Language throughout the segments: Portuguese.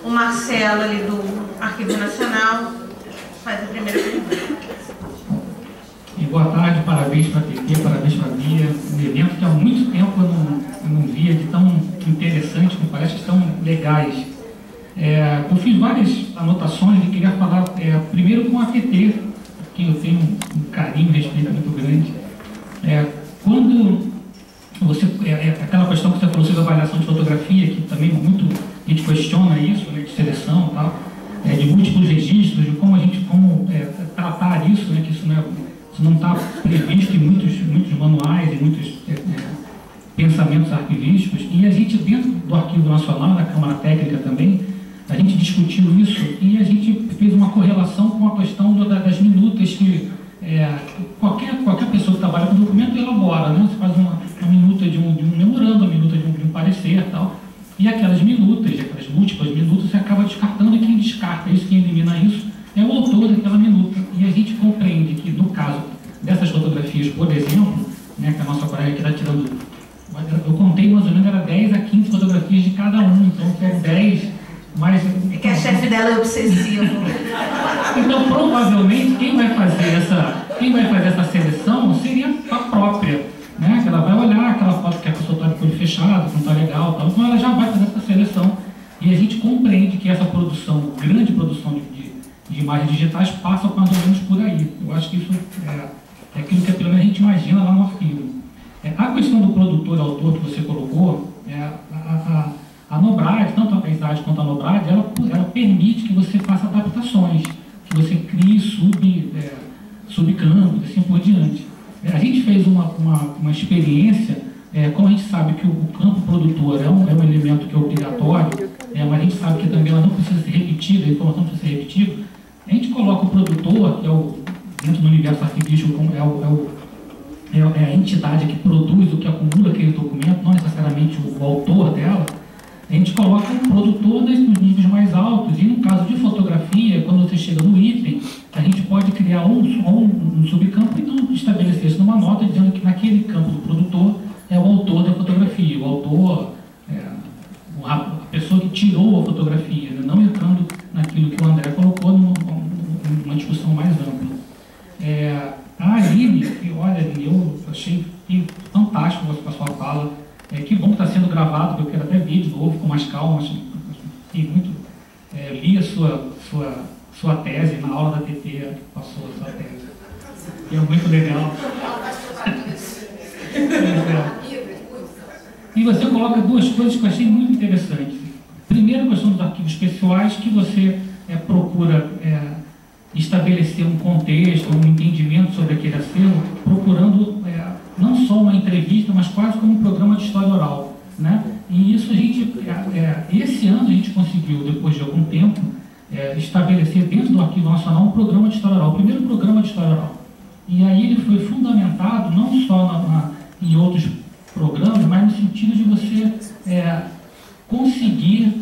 O Marcelo, ali do Arquivo Nacional, faz a primeira pergunta. E boa tarde, parabéns para a TT, parabéns para a Bia. Um evento que há muito tempo eu não via de tão interessante, me parece que estão legais. Eu fiz várias anotações e queria falar primeiro com a TT, que eu tenho um carinho e respeito muito grande. Quando você, aquela questão que você falou sobre avaliação de fotografia, que também muito a gente questiona isso, né, de seleção e tal, de múltiplos registros, de como tratar isso, né, que isso não está previsto em muitos manuais, em muitos pensamentos arquivísticos, e a gente, dentro do Arquivo Nacional, da Câmara Técnica também, a gente discutiu isso e a gente fez uma correlação com a questão das minutas que qualquer pessoa que trabalha com documento elabora, né? Você faz uma minuta de um memorando, uma minuta de um parecer e tal, e aquelas minutas, aquelas múltiplas minutas, você acaba descartando, e quem descarta isso, quem elimina isso, é o autor daquela minuta. E a gente compreende que, no caso dessas fotografias, por exemplo, né, que a nossa colega aqui está tirando, eu contei mais ou menos, era 10 a 15 fotografias de cada um, então são 10, mas... É que a chefe dela é obsessiva. Então, provavelmente, quem vai fazer essa seleção seria a própria, né? Que ela vai olhar aquela foto que a pessoa está de olho fechado, que não está legal, tal, então ela já vai fazer essa seleção. E a gente compreende que essa produção, grande produção de imagens digitais, passa mais ou menos por aí. Eu acho que isso é aquilo que pelo menos a gente imagina lá no arquivo. A questão do produtor e autor que você colocou, a Nobrad, tanto a ISAD quanto a Nobrad, ela permite que você faça adaptações, que você crie subcampos, assim por diante. A gente fez uma experiência, como a gente sabe que o campo produtor é um elemento que é obrigatório, mas a gente sabe que também ela não precisa ser repetida, a informação não precisa ser repetida, a gente coloca o produtor, que dentro do universo arquivístico, é a entidade que produz, o que acumula aquele documento, não necessariamente o autor dela. A gente coloca o produtor nos níveis mais altos, e no caso de fotografia, quando você chega no item, a gente pode criar um subcampo e então estabelecer isso numa nota, dizendo que naquele campo do produtor é o autor da fotografia, o autor, a pessoa que tirou a fotografia, né? Não entrando naquilo que o André colocou numa discussão mais ampla. A Aline, olha, eu achei fantástico a sua fala. Que bom que está sendo gravado, que eu quero até ver de novo, com mais calma. Li a sua tese na aula da TT, que passou a sua tese. E é muito legal. E você coloca duas coisas que eu achei muito interessantes. Primeiro, a questão dos arquivos pessoais, que você procura estabelecer um contexto, um entendimento sobre aquele acervo, procurando não só uma entrevista, mas quase como um programa de história oral, né? E isso a gente, esse ano a gente conseguiu, depois de algum tempo, estabelecer dentro do Arquivo Nacional um programa de história oral, o primeiro programa de história oral. E aí ele foi fundamentado não só em outros programas, mas no sentido de você conseguir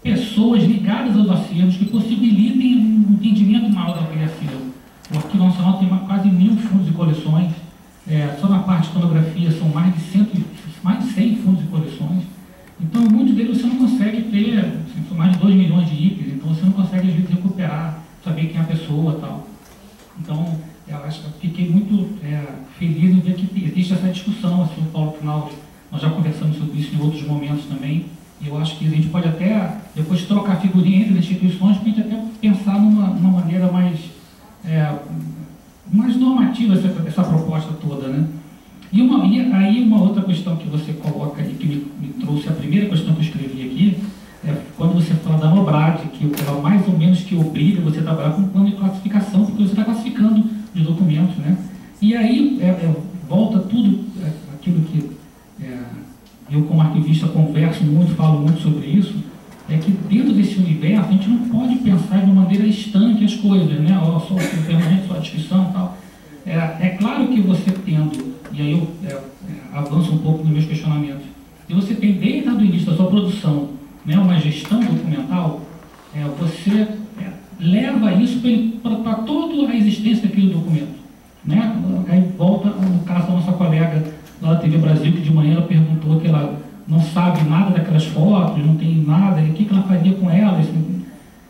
pessoas ligadas aos acervos que possibilitem um entendimento maior daquele acervo. O Arquivo Nacional tem quase 1000 fundos e coleções, só na parte de fotografia são mais de 100 fundos e coleções. Então, muitos deles você não consegue ter, são mais de 2 milhões de itens, então você não consegue às vezes recuperar, saber quem é a pessoa e tal. Então, eu fiquei muito feliz em ver que existe essa discussão, assim, o Paulo Final, nós já conversamos sobre isso em outros momentos também, e eu acho que a gente pode até, depois trocar figurinha entre as instituições, para a gente até pensar numa maneira mais normativa essa proposta toda, né? E aí uma outra questão que você coloca e que me trouxe, a primeira questão que eu escrevi aqui, quando você fala da Nobrad, que ela mais ou menos que obriga você a trabalhar com um plano de classificação, porque você está classificando de documentos, né? E aí volta tudo aquilo que eu como arquivista converso muito, falo muito sobre isso, é que dentro desse universo a gente não pode pensar de uma maneira estanque as coisas, né? Só ferramenta, só a descrição e tal. É claro que você tendo, e aí eu avanço um pouco nos meus questionamentos, se você tem desde o início da sua produção, né, uma gestão documental, você leva isso para toda a existência daquele documento, né? Aí volta no caso da nossa colega lá da TV Brasil, que de manhã ela perguntou que ela não sabe nada daquelas fotos, não tem nada, e o que ela faria com elas?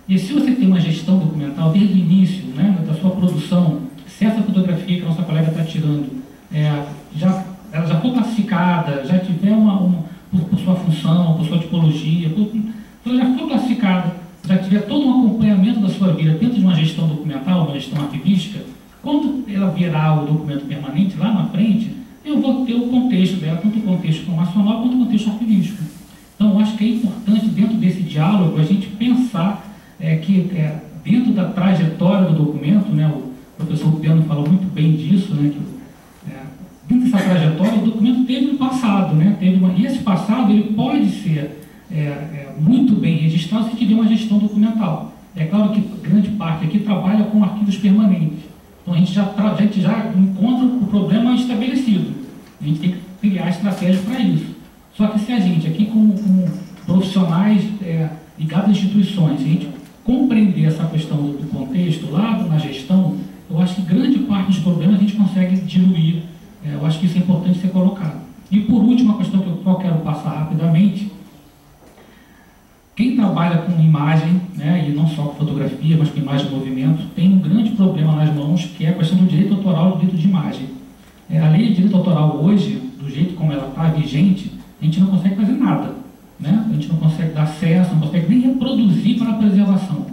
E se você tem uma gestão documental desde o início, né, da sua produção, se essa fotografia que a nossa colega está tirando, ela já for classificada, já tiver por sua função, por sua tipologia, ela já for classificada, já tiver todo um acompanhamento da sua vida dentro de uma gestão documental, uma gestão arquivística, quando ela virar o documento permanente lá na frente, eu vou ter o contexto dela, tanto o contexto informacional quanto o contexto arquivístico. Então, eu acho que é importante, dentro desse diálogo, a gente pensar que dentro da trajetória do documento, né, o professor Piano falou muito bem disso, né, que dentro dessa trajetória o documento teve um passado, né, e esse passado ele pode ser muito bem registrado se tiver uma gestão documental. É claro que grande parte aqui trabalha com arquivos permanentes, então a gente já encontra o problema estabelecido, a gente tem que criar estratégias para isso. Só que se a gente aqui com profissionais ligados às instituições, se a gente compreender essa questão do contexto lá na gestão, eu acho que grande parte dos problemas a gente consegue diluir. Eu acho que isso é importante ser colocado. E por último, a questão que eu quero passar rapidamente, quem trabalha com imagem, né, e não só com fotografia, mas com imagem de movimento, tem um grande problema nas mãos, que é a questão do direito autoral e do direito de imagem. A lei de direito autoral hoje, do jeito como ela está vigente, a gente não consegue fazer nada. Né? A gente não consegue dar acesso, não consegue nem reproduzir para a preservação.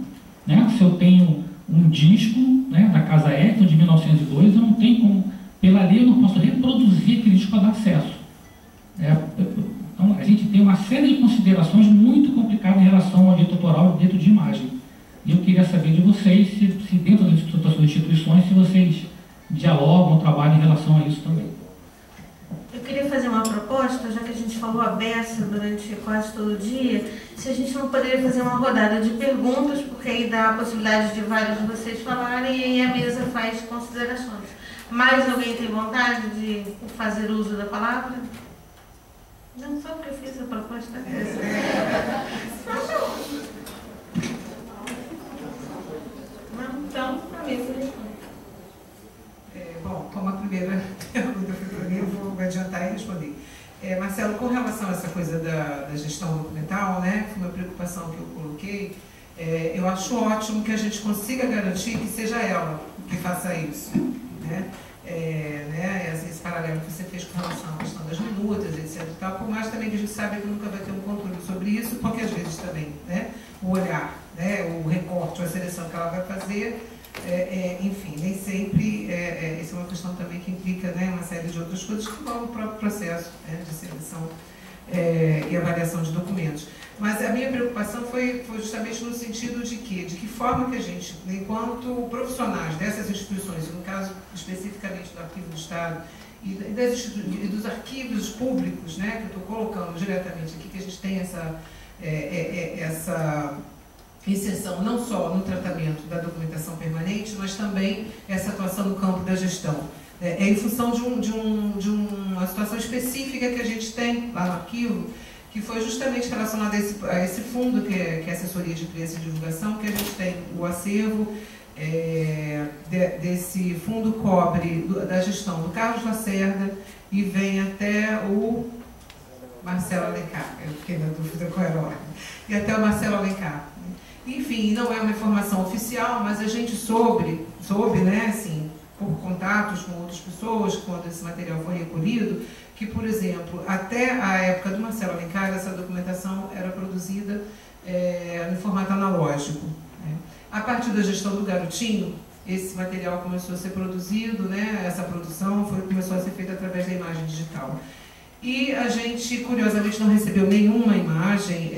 Né? Se eu tenho um disco, né, da Casa Ecton de 1902, eu não tenho como, pela lei eu não posso reproduzir aquele disco para dar acesso. Então a gente tem uma série de considerações muito complicadas em relação ao direito autoral e ao direito de imagem. E eu queria saber de vocês, se dentro das suas instituições, se vocês dialogam ou trabalham em relação a isso também. Eu queria fazer uma proposta, já que a gente falou a beça durante quase todo o dia, se a gente não poderia fazer uma rodada de perguntas, porque aí dá a possibilidade de vários de vocês falarem e aí a mesa faz considerações. Mais alguém tem vontade de fazer uso da palavra? Não, só porque eu fiz a proposta. Não, então, a mesa responde. Bom, como a primeira pergunta foi para mim, eu vou adiantar e responder. Marcelo, com relação a essa coisa da gestão documental, né, foi uma preocupação que eu coloquei, eu acho ótimo que a gente consiga garantir que seja ela que faça isso. Né? Esse paralelo que você fez com relação à questão das minutas, etc. E tal, por mais também que a gente sabe que nunca vai ter um controle sobre isso, porque às vezes também, né, o olhar, né, o recorte, a seleção que ela vai fazer, enfim, nem sempre, isso é uma questão também que implica, né, uma série de outras coisas que vão no próprio processo, né, de seleção e avaliação de documentos. Mas a minha preocupação foi justamente no sentido de que, de que forma que a gente, enquanto profissionais dessas instituições, no caso especificamente do Arquivo do Estado e dos arquivos públicos, né, que eu estou colocando diretamente aqui, que a gente tem essa inserção não só no tratamento da documentação permanente, mas também essa atuação no campo da gestão. Em função de uma situação específica que a gente tem lá no arquivo, que foi justamente relacionada a esse fundo que é a Assessoria de Imprensa e Divulgação, que a gente tem o acervo desse fundo cobre da gestão do Carlos Lacerda e vem até o Marcelo Alencar, eu fiquei na dúvida qual era a ordem, e até o Marcelo Alencar. Enfim, não é uma informação oficial, mas a gente soube, né, assim, por contatos com outras pessoas, quando esse material foi recolhido, que, por exemplo, até a época do Marcelo Alencar, essa documentação era produzida no formato analógico. Né? A partir da gestão do Garotinho, esse material começou a ser produzido, né? Essa produção começou a ser feita através da imagem digital. E a gente, curiosamente, não recebeu nenhuma imagem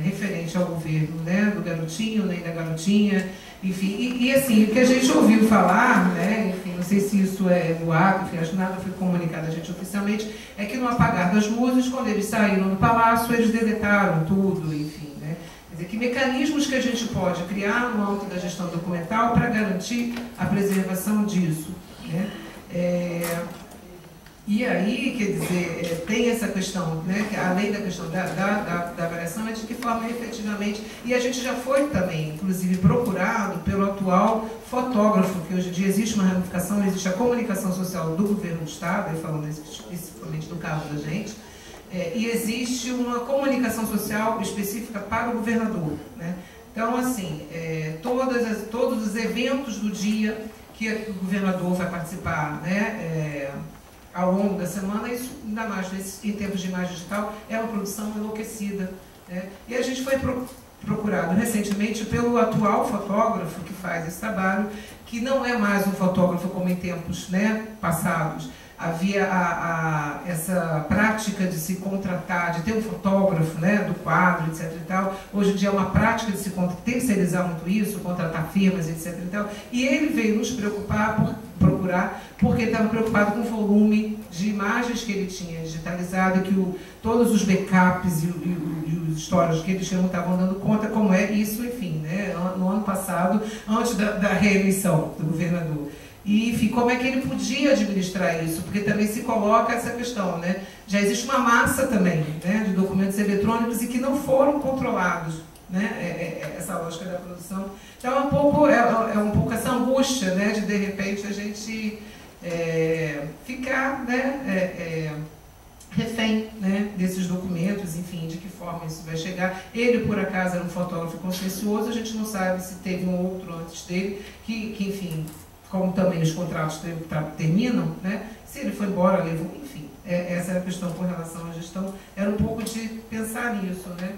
referente ao governo, né, do Garotinho, nem da Garotinha, enfim. E assim, o que a gente ouviu falar, né, enfim, não sei se isso é boato, enfim, acho que nada foi comunicado a gente oficialmente, é que no apagar das luzes, quando eles saíram do palácio, eles deletaram tudo, enfim. Né? Quer dizer, que mecanismos que a gente pode criar no âmbito da gestão documental para garantir a preservação disso. Né? E aí, quer dizer, tem essa questão, né, que além da questão da avaliação, é de que forma efetivamente, e a gente já foi também, inclusive, procurado pelo atual fotógrafo, que hoje em dia existe uma ramificação, existe a comunicação social do governo do Estado, falando especificamente do caso da gente, e existe uma comunicação social específica para o governador, né? Então, assim, todos os eventos do dia que o governador vai participar, né, ao longo da semana, isso, ainda mais em tempos de imagem digital, é uma produção enlouquecida, né? E a gente foi procurado recentemente pelo atual fotógrafo que faz esse trabalho, que não é mais um fotógrafo como em tempos, né, passados. Havia essa prática de se contratar, de ter um fotógrafo, né, do quadro, etc. e tal. Hoje em dia é uma prática de se terceirizar muito isso, contratar firmas, etc. e tal. E ele veio nos procurar, porque ele estava preocupado com o volume de imagens que ele tinha digitalizado e que todos os backups e os storage que eles tinham estavam dando conta como é isso, enfim, né, no ano passado, antes da reeleição do governador. E, enfim, como é que ele podia administrar isso? Porque também se coloca essa questão, né? Já existe uma massa também, né, de documentos eletrônicos e que não foram controlados, né? Essa lógica da produção. Então é um pouco essa angústia, né, de repente a gente ficar, né, refém, né, desses documentos, enfim, de que forma isso vai chegar. Ele, por acaso, era um fotógrafo consciencioso, a gente não sabe se teve um outro antes dele, que enfim, como também os contratos terminam, né? Se ele foi embora, levou, enfim, essa era a questão com relação à gestão, era um pouco de pensar nisso, né?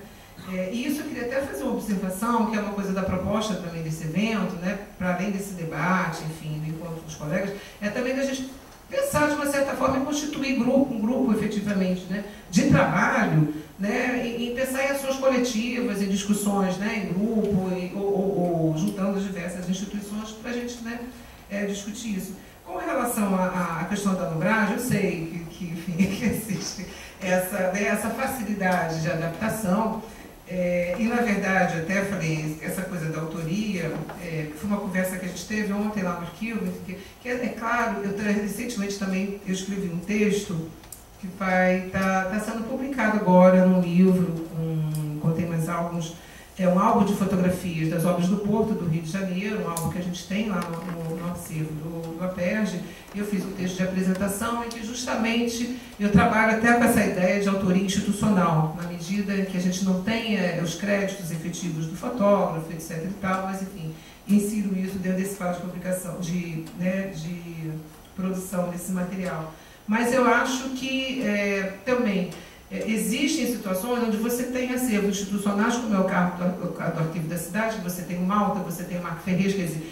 E isso eu queria até fazer uma observação, que é uma coisa da proposta também desse evento, né? Para além desse debate, enfim, do encontro dos colegas, é também da gente pensar de uma certa forma em constituir um grupo efetivamente, né? De trabalho, né? E pensar em ações coletivas, em discussões, né? Em grupo, ou juntando as diversas instituições para a gente, né, discutir isso. Com relação à questão da Nobrage, eu sei enfim, que existe essa facilidade de adaptação, e na verdade, até falei, essa coisa da autoria, foi uma conversa que a gente teve ontem lá no arquivo, que é claro, recentemente também eu escrevi um texto que tá sendo publicado agora num livro, contém mais alguns. É um álbum de fotografias das obras do Porto, do Rio de Janeiro, um álbum que a gente tem lá no acervo do APERJ. Eu fiz um texto de apresentação em que justamente eu trabalho até com essa ideia de autoria institucional, na medida em que a gente não tenha os créditos efetivos do fotógrafo, etc. e tal, mas enfim, insiro isso dentro desse quadro de publicação, de produção desse material. Mas eu acho que também existem situações onde você tem acervos institucionais, como é o caso do Arquivo da Cidade, que você tem o Malta, você tem o Marco Ferreira, quer dizer,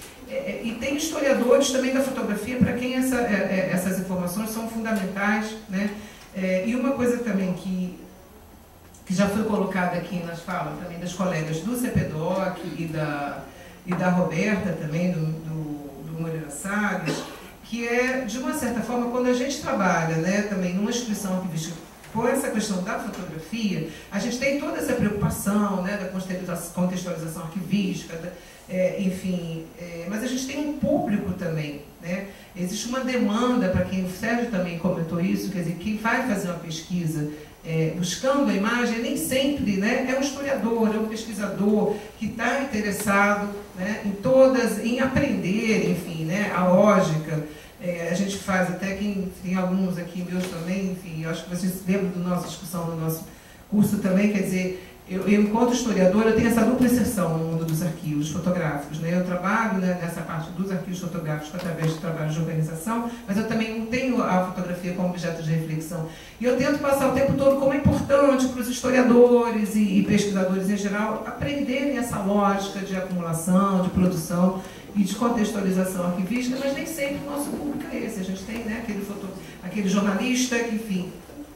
e tem historiadores também da fotografia para quem essas informações são fundamentais, né? E uma coisa também que já foi colocada aqui nas falas também das colegas do CPDOC e da Roberta também, do Moreira Salles, que é, de uma certa forma, quando a gente trabalha, né, também numa instituição arquivística com essa questão da fotografia, a gente tem toda essa preocupação, né, da contextualização arquivística, enfim, mas a gente tem um público também, né? Existe uma demanda, para quem o Sérgio também comentou isso, quer dizer, quem vai fazer uma pesquisa buscando a imagem, nem sempre, né, é um historiador, é um pesquisador que está interessado, né, em aprender, enfim, né, a lógica. A gente faz até, tem alguns aqui meus também, enfim, acho que vocês lembram da nossa discussão no nosso curso também, quer dizer, eu enquanto historiadora, eu tenho essa dupla inserção no mundo dos arquivos fotográficos, né? Eu trabalho, né, nessa parte dos arquivos fotográficos através de trabalho de organização, mas eu também tenho a fotografia como objeto de reflexão. E eu tento passar o tempo todo como é importante para os historiadores e pesquisadores em geral aprenderem essa lógica de acumulação, de produção e de contextualização arquivística, mas nem sempre o nosso público é esse. A gente tem, né, aquele jornalista que, enfim,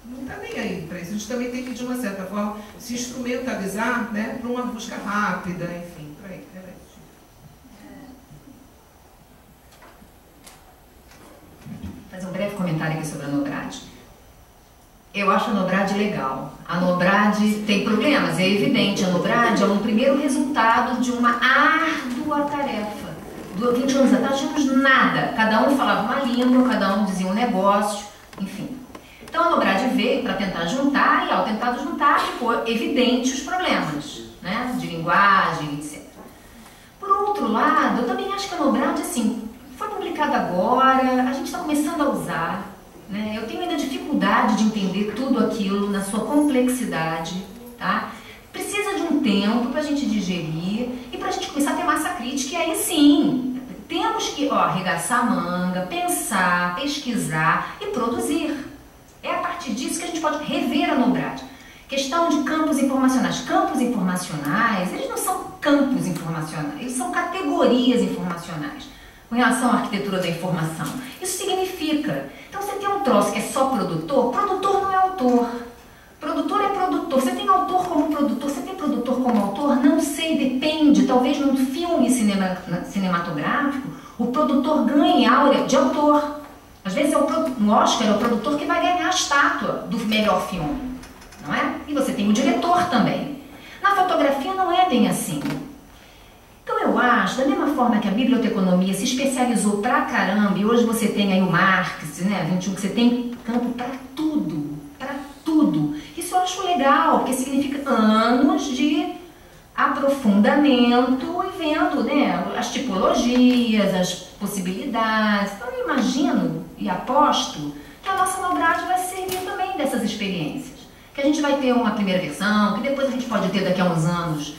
não está nem aí para isso. A gente também tem que, de uma certa forma, se instrumentalizar, né, para uma busca rápida, enfim, por aí. Fazer um breve comentário aqui sobre a Nobrade. Eu acho a Nobrade legal. A Nobrade tem problemas, é evidente. A Nobrade é um primeiro resultado de uma árdua tarefa. 20 anos atrás tínhamos nada. Cada um falava uma língua, cada um dizia um negócio, enfim. Então a Nobrade veio para tentar juntar, e ao tentar juntar ficou evidente os problemas, né, de linguagem, etc. Por outro lado, eu também acho que a Nobrade, assim, foi publicada agora, a gente está começando a usar, né? Eu tenho ainda dificuldade de entender tudo aquilo na sua complexidade, tá? Precisa de um tempo para a gente digerir e para a gente começar a ter massa crítica, e aí sim, temos que arregaçar a manga, pensar, pesquisar e produzir. É a partir disso que a gente pode rever a NOBRAD. Questão de campos informacionais. Campos informacionais, eles não são campos informacionais, eles são categorias informacionais com relação à arquitetura da informação. Isso significa, então você tem um troço que é só produtor, produtor não é autor. Produtor é produtor. Você tem autor como produtor, você tem produtor como autor? Não sei, depende. Talvez num filme cinematográfico, o produtor ganhe áurea de autor. Às vezes no Oscar é o produtor que vai ganhar a estátua do melhor filme, não é? E você tem o diretor também. Na fotografia não é bem assim. Então eu acho, da mesma forma que a biblioteconomia se especializou pra caramba, e hoje você tem aí o Marx, né, 21, que você tem campo para tudo, para tudo. Isso eu acho legal, porque significa anos de aprofundamento e vendo, né, as tipologias, as possibilidades. Então eu imagino e aposto que a nossa NOBRAD vai servir também dessas experiências. Que a gente vai ter uma primeira versão, que depois a gente pode ter daqui a uns anos.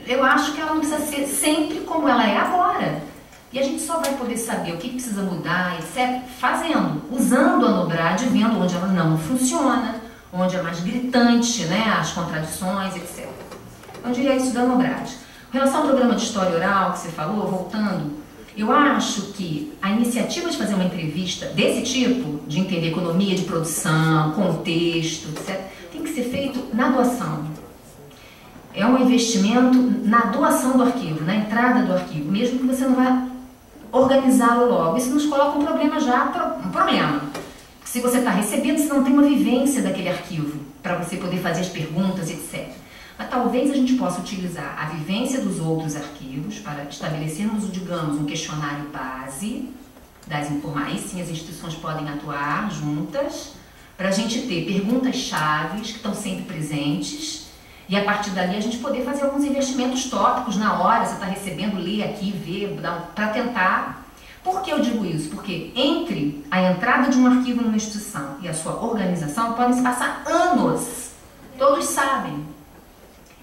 Eu acho que ela não precisa ser sempre como ela é agora. E a gente só vai poder saber o que precisa mudar, etc., fazendo, usando a NOBRAD, vendo onde ela não funciona, onde é mais gritante, né, as contradições, etc. Eu diria isso da NOBRAD. Com relação ao programa de história oral que você falou, voltando, eu acho que a iniciativa de fazer uma entrevista desse tipo, de entender economia de produção, contexto, etc., tem que ser feito na doação. É um investimento na doação do arquivo, na entrada do arquivo, mesmo que você não vá organizá-lo logo. Isso nos coloca um problema um problema. Se você está recebendo, você não tem uma vivência daquele arquivo para você poder fazer as perguntas, etc. Mas talvez a gente possa utilizar a vivência dos outros arquivos para estabelecermos, digamos, um questionário base das informações. Sim, as instituições podem atuar juntas para a gente ter perguntas-chave que estão sempre presentes e a partir dali a gente poder fazer alguns investimentos tópicos na hora. Você está recebendo, ler aqui, ver, para tentar. Por que eu digo isso? Porque entre a entrada de um arquivo numa instituição e a sua organização podem se passar anos. Todos sabem.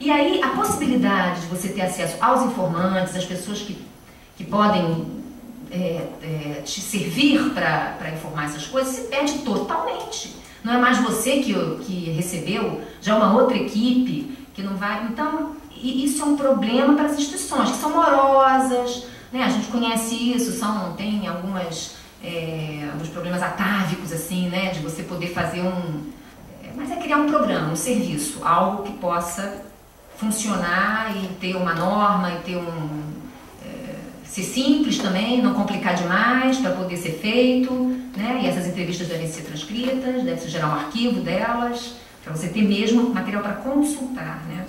E aí a possibilidade de você ter acesso aos informantes, às pessoas que podem te servir para informar essas coisas, se perde totalmente. Não é mais você que recebeu, já é uma outra equipe que não vai... Então, isso é um problema para as instituições, que são morosas, né? A gente conhece isso, tem alguns problemas atávicos, assim, né? De você poder fazer mas é criar um programa, um serviço, algo que possa funcionar e ter uma norma e ter ser simples também, não complicar demais para poder ser feito, né? E essas entrevistas devem ser transcritas, deve-se gerar um arquivo delas, para você ter mesmo material para consultar, né?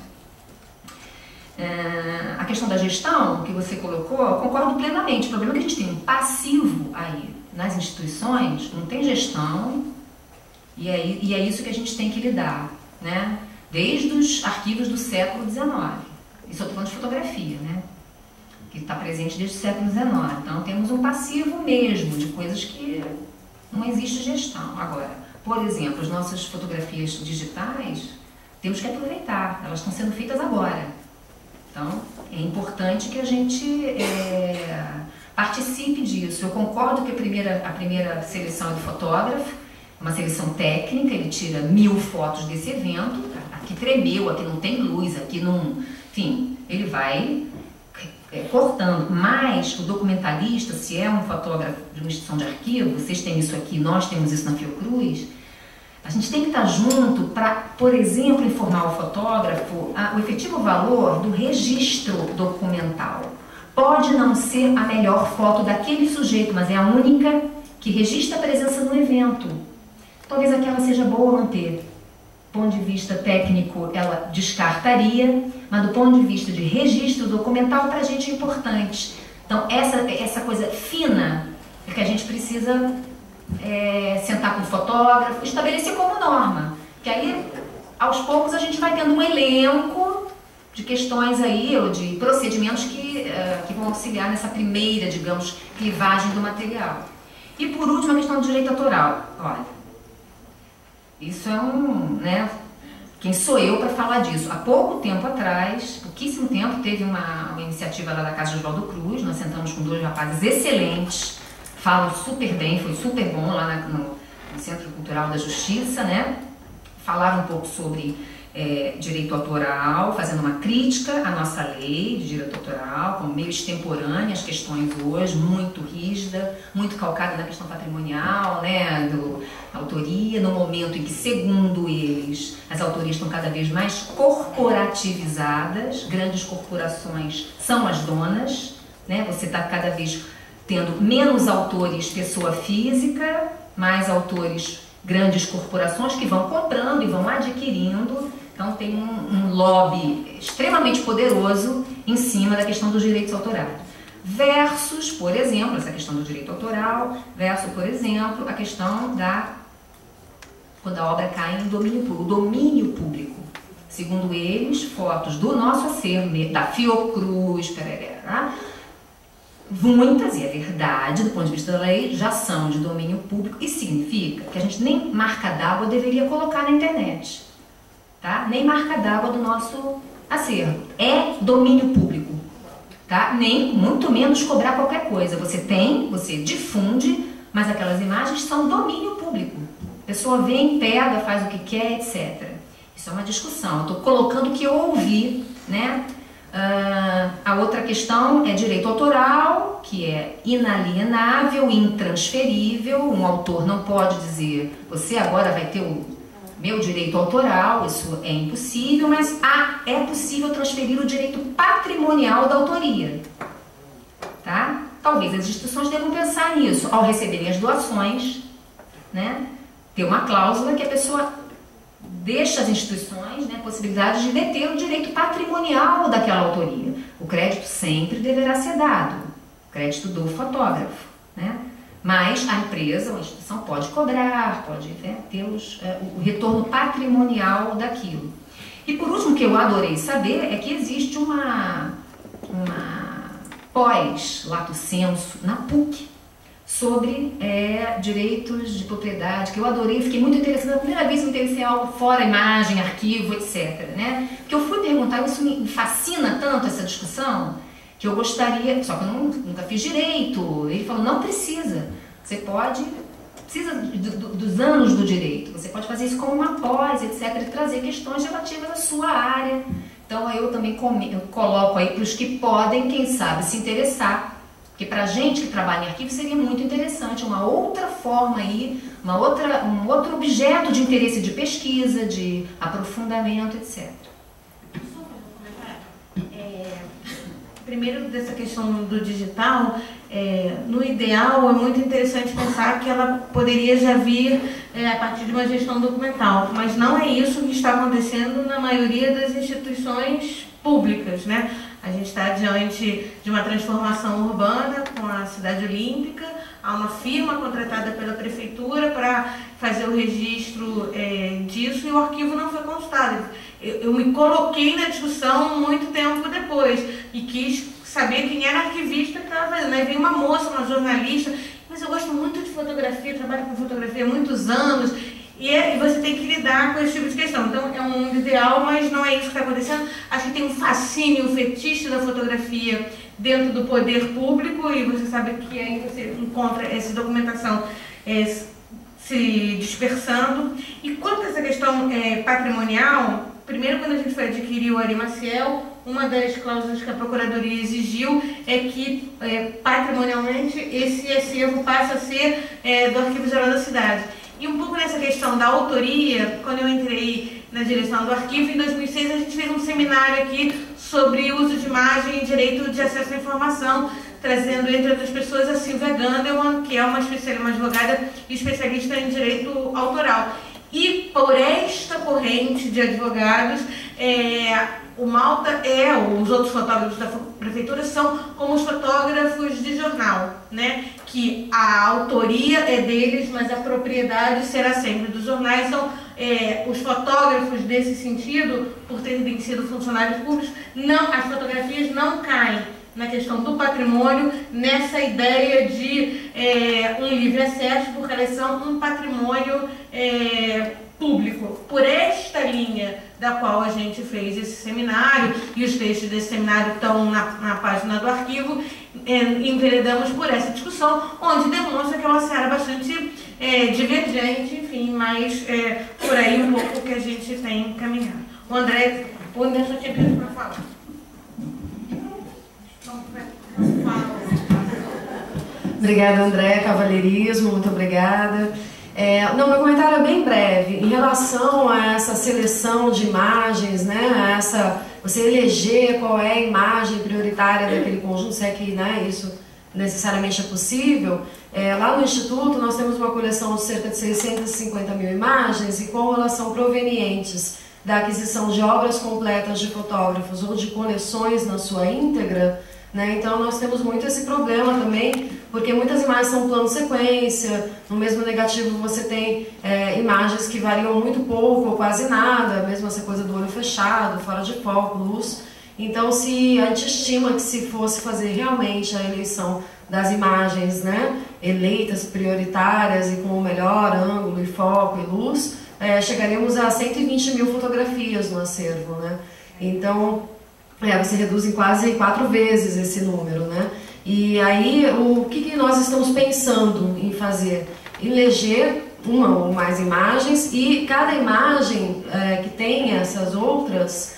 A questão da gestão que você colocou, eu concordo plenamente. O problema é que a gente tem um passivo aí nas instituições, não tem gestão, e é isso que a gente tem que lidar, né? Desde os arquivos do século XIX. Isso eu estou falando de fotografia, né? Que está presente desde o século XIX. Então temos um passivo mesmo de coisas que não existe gestão. Agora, por exemplo, as nossas fotografias digitais, temos que aproveitar, elas estão sendo feitas agora. Então é importante que a gente participe disso. Eu concordo que a primeira seleção é do fotógrafo, uma seleção técnica, ele tira 1000 fotos desse evento, aqui tremeu, aqui não tem luz, aqui não... Enfim, ele vai cortando, mas o documentalista, se é um fotógrafo de uma instituição de arquivo, vocês têm isso aqui, nós temos isso na Fiocruz, a gente tem que estar junto para, por exemplo, informar o fotógrafo o efetivo valor do registro documental. Pode não ser a melhor foto daquele sujeito, mas é a única que registra a presença no evento. Talvez aquela seja boa manter. Do ponto de vista técnico, ela descartaria, mas do ponto de vista de registro documental, para a gente é importante. Então, essa coisa fina é que a gente precisa sentar com o fotógrafo, estabelecer como norma. Que aí, aos poucos, a gente vai tendo um elenco de questões aí, ou de procedimentos que vão auxiliar nessa primeira, digamos, clivagem do material. E por último, a questão do direito autoral. Olha, isso é né, quem sou eu para falar disso? Há pouco tempo atrás, pouquíssimo tempo, teve uma iniciativa lá da Casa de Oswaldo Cruz, nós sentamos com 2 rapazes excelentes, falam super bem, foi super bom lá no Centro Cultural da Justiça, né? Falaram um pouco sobre direito autoral, fazendo uma crítica à nossa lei de direito autoral, como meio extemporânea às questões hoje, muito rígida, muito calcada na questão patrimonial, né, da autoria, no momento em que, segundo eles, as autorias estão cada vez mais corporativizadas, grandes corporações são as donas, né, você está cada vez tendo menos autores pessoa física, mais autores grandes corporações que vão comprando e vão adquirindo. Então tem um lobby extremamente poderoso em cima da questão dos direitos autorais. Versus, por exemplo, essa questão do direito autoral, versus, por exemplo, a questão quando a obra cai em domínio público. O domínio público, segundo eles, fotos do nosso acervo, da Fiocruz, pererá, muitas, e é verdade, do ponto de vista da lei, já são de domínio público e significa que a gente nem marca d'água deveria colocar na internet. Tá? Nem marca d'água do nosso acervo. É domínio público. Tá? Nem, muito menos cobrar qualquer coisa. Você difunde, mas aquelas imagens são domínio público. A pessoa vem, pega, faz o que quer, etc. Isso é uma discussão. Eu estou colocando o que eu ouvi, né? A outra questão é direito autoral, que é inalienável, intransferível. Um autor não pode dizer, você agora vai ter o meu direito autoral, isso é impossível, mas é possível transferir o direito patrimonial da autoria. Tá? Talvez as instituições devam pensar nisso, ao receberem as doações, né? Ter uma cláusula que a pessoa deixa às instituições, né, a possibilidade de deter o direito patrimonial daquela autoria. O crédito sempre deverá ser dado, o crédito do fotógrafo, né? Mas a empresa ou a instituição pode cobrar, pode ter o retorno patrimonial daquilo. E por último, o que eu adorei saber é que existe uma pós, lato sensu, na PUC, sobre direitos de propriedade, que eu adorei, fiquei muito interessada. A primeira vez que eu me interessei em algo fora imagem, arquivo, etc. Né? Porque eu fui perguntar, isso me fascina tanto, essa discussão, que eu gostaria, só que eu nunca fiz direito. Ele falou, não precisa, você precisa dos anos do direito, você pode fazer isso como uma pós, etc, e trazer questões relativas à sua área. Então eu também coloco aí para os que podem, quem sabe, se interessar, porque para a gente que trabalha em arquivo seria muito interessante, uma outra forma aí, um outro objeto de interesse de pesquisa, de aprofundamento, etc. Primeiro, dessa questão do digital, no ideal é muito interessante pensar que ela poderia já vir a partir de uma gestão documental, mas não é isso que está acontecendo na maioria das instituições públicas, né? A gente está diante de uma transformação urbana com a Cidade Olímpica, há uma firma contratada pela prefeitura para fazer o registro disso e o arquivo não foi consultado. Eu me coloquei na discussão muito tempo depois e quis saber quem era arquivista que estava fazendo. Aí veio uma moça, uma jornalista, mas eu gosto muito de fotografia, trabalho com fotografia há muitos anos e você tem que lidar com esse tipo de questão. Então é um mundo ideal, mas não é isso que está acontecendo. Acho que tem um fascínio, um fetiche da fotografia dentro do poder público e você sabe que aí você encontra essa documentação se dispersando. E quanto a essa questão patrimonial, primeiro, quando a gente foi adquirir o Ari Maciel, uma das cláusulas que a Procuradoria exigiu é que, patrimonialmente, esse acervo passa a ser do Arquivo Geral da Cidade. E um pouco nessa questão da autoria, quando eu entrei na direção do arquivo, em 2006 a gente fez um seminário aqui sobre uso de imagem e direito de acesso à informação, trazendo, entre outras pessoas, a Silvia Gandelman, que é uma advogada e especialista em direito autoral. E por esta corrente de advogados, o Malta os outros fotógrafos da prefeitura são como os fotógrafos de jornal, né? Que a autoria é deles, mas a propriedade será sempre dos jornais. Então, os fotógrafos desse sentido, por terem sido funcionários públicos, as fotografias não caem na questão do patrimônio, nessa ideia de um livre acesso, porque elas são um patrimônio público. Por esta linha da qual a gente fez esse seminário, e os textos desse seminário estão na página do arquivo, enveredamos por essa discussão, onde demonstra que é uma seara bastante divergente, enfim, mas por aí um pouco que a gente tem caminhado. O André só tinha pedido para falar. Obrigada, André, cavalheirismo, muito obrigada. Não, meu comentário é bem breve. Em relação a essa seleção de imagens, né, você eleger qual é a imagem prioritária daquele conjunto, se é que isso necessariamente é possível, lá no Instituto nós temos uma coleção de cerca de 650 mil imagens e como elas são provenientes da aquisição de obras completas de fotógrafos ou de coleções na sua íntegra, né, então nós temos muito esse problema também, porque muitas imagens são plano sequência, no mesmo negativo você tem imagens que variam muito pouco ou quase nada, mesmo essa coisa do olho fechado, fora de foco, luz. Então, se a gente estima que se fosse fazer realmente a eleição das imagens, né, eleitas, prioritárias e com o melhor ângulo e foco e luz, chegaríamos a 120 mil fotografias no acervo, né? Então, você reduz em quase 4 vezes esse número, né? E aí, o que nós estamos pensando em fazer? Eleger uma ou mais imagens e cada imagem que tem essas outras,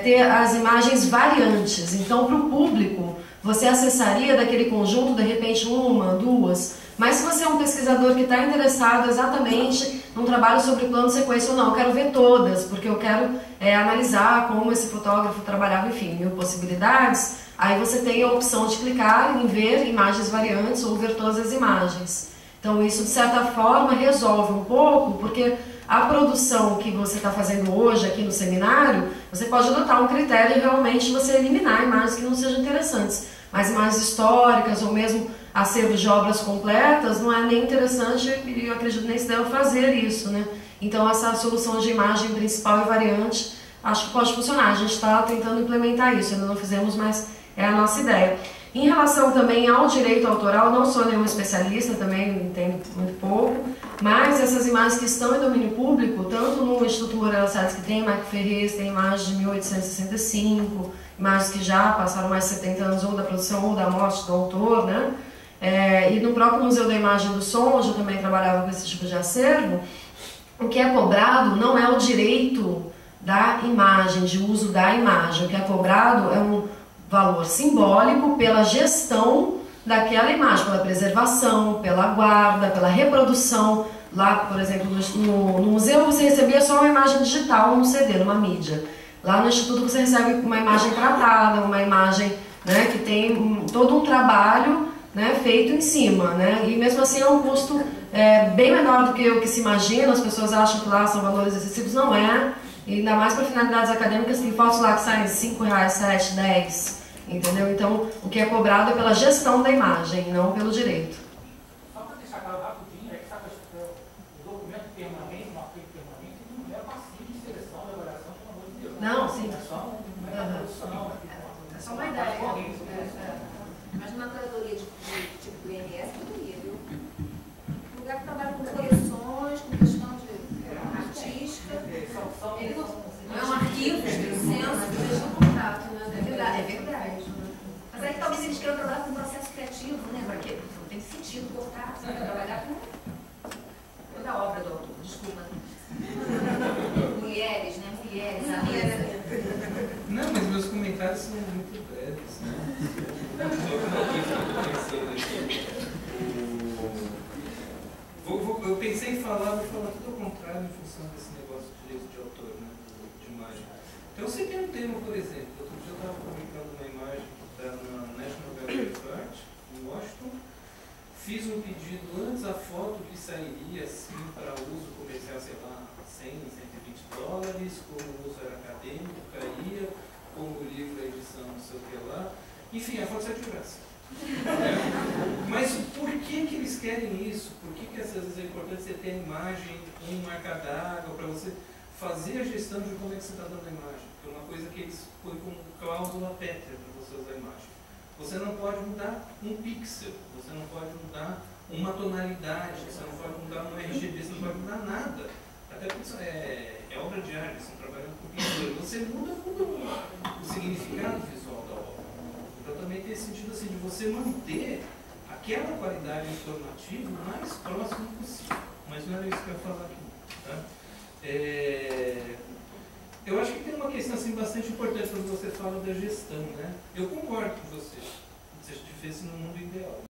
ter as imagens variantes. Então, para o público, você acessaria daquele conjunto, de repente, 1, 2. Mas se você é um pesquisador que está interessado exatamente num trabalho sobre plano sequência ou não, eu quero ver todas, porque eu quero analisar como esse fotógrafo trabalhava, enfim, 1000 possibilidades, aí você tem a opção de clicar em ver imagens variantes ou ver todas as imagens. Então isso, de certa forma, resolve um pouco, porque a produção que você está fazendo hoje aqui no seminário, você pode adotar um critério e realmente você eliminar imagens que não sejam interessantes. Mas imagens históricas ou mesmo acervos de obras completas não é nem interessante e eu acredito nem se deve fazer isso, né? Então essa solução de imagem principal e variante acho que pode funcionar. A gente está tentando implementar isso, ainda não fizemos, mas é a nossa ideia. Em relação também ao direito autoral, não sou nenhuma especialista, também entendo muito pouco, mas essas imagens que estão em domínio público, tanto no Instituto Moreira Salles, que tem Marco Ferrez, tem imagens de 1865, imagens que já passaram mais de 70 anos ou da produção ou da morte do autor, né? E no próprio Museu da Imagem do Som, onde eu também trabalhava com esse tipo de acervo, o que é cobrado não é o direito da imagem, de uso da imagem, o que é cobrado é um valor simbólico pela gestão daquela imagem, pela preservação, pela guarda, pela reprodução. Lá, por exemplo, no museu você recebia só uma imagem digital, um CD, numa mídia. Lá no Instituto você recebe uma imagem tratada, uma imagem, né, que tem todo um trabalho, né, feito em cima, né, e mesmo assim é um custo bem menor do que o que se imagina. As pessoas acham que lá são valores excessivos, não é, e ainda mais para finalidades acadêmicas. Tem fotos lá que saem R$5, 7, 10, entendeu? Então o que é cobrado é pela gestão da imagem, não pelo direito. Só para deixar claro rapidinho, que sabe, o documento permanente, uma arquivo permanente, não é passivo de seleção, elaboração, pelo amor de Deus. Não, sim. É só uma produção. É só uma ideia. Mas numa curadoria tipo do INS, poderia, viu? Um lugar que trabalha com coleções, com questão de artística. Ele não é um arquivo, censo, que deixa um contato, né? É verdade. Mas aí talvez eles queiram trabalhar com um processo criativo, né? Porque não tem sentido cortar, você vai trabalhar com toda a obra do autor, desculpa. Mulheres, né? Mulheres, a mesa. Não, mas meus comentários são muito breves, né? Eu pensei em falar, vou falar tudo ao contrário em função desse negócio de direito de autor, né? De imagem. Então eu sei que é um tema, por exemplo, outro dia eu estava publicando uma imagem que está na National Gallery of Art, em Washington. Fiz um pedido antes, a foto que sairia assim para uso comercial, sei lá, $100, $120, como o uso era acadêmico, caía, como o livro, a edição, não sei o que lá. Enfim, a foto sai de graça. Mas por que eles querem isso? Por que às vezes é importante você ter a imagem em marca d'água para você fazer a gestão de como é que você está dando a imagem? Que é uma coisa que eles põem como cláusula pétrea para você usar a imagem. Você não pode mudar um pixel, você não pode mudar uma tonalidade, você não pode mudar um RGB, você não pode mudar nada. Até porque isso é obra de arte, você trabalhando com pintura. Você muda o significado visual da obra. Então também tem esse sentido assim, de você manter aquela qualidade informativa o mais próximo possível. Mas não era isso que eu ia falar aqui. Tá? Eu acho que tem uma questão assim, bastante importante quando você fala da gestão. Né? Eu concordo com você. Você fez no mundo ideal.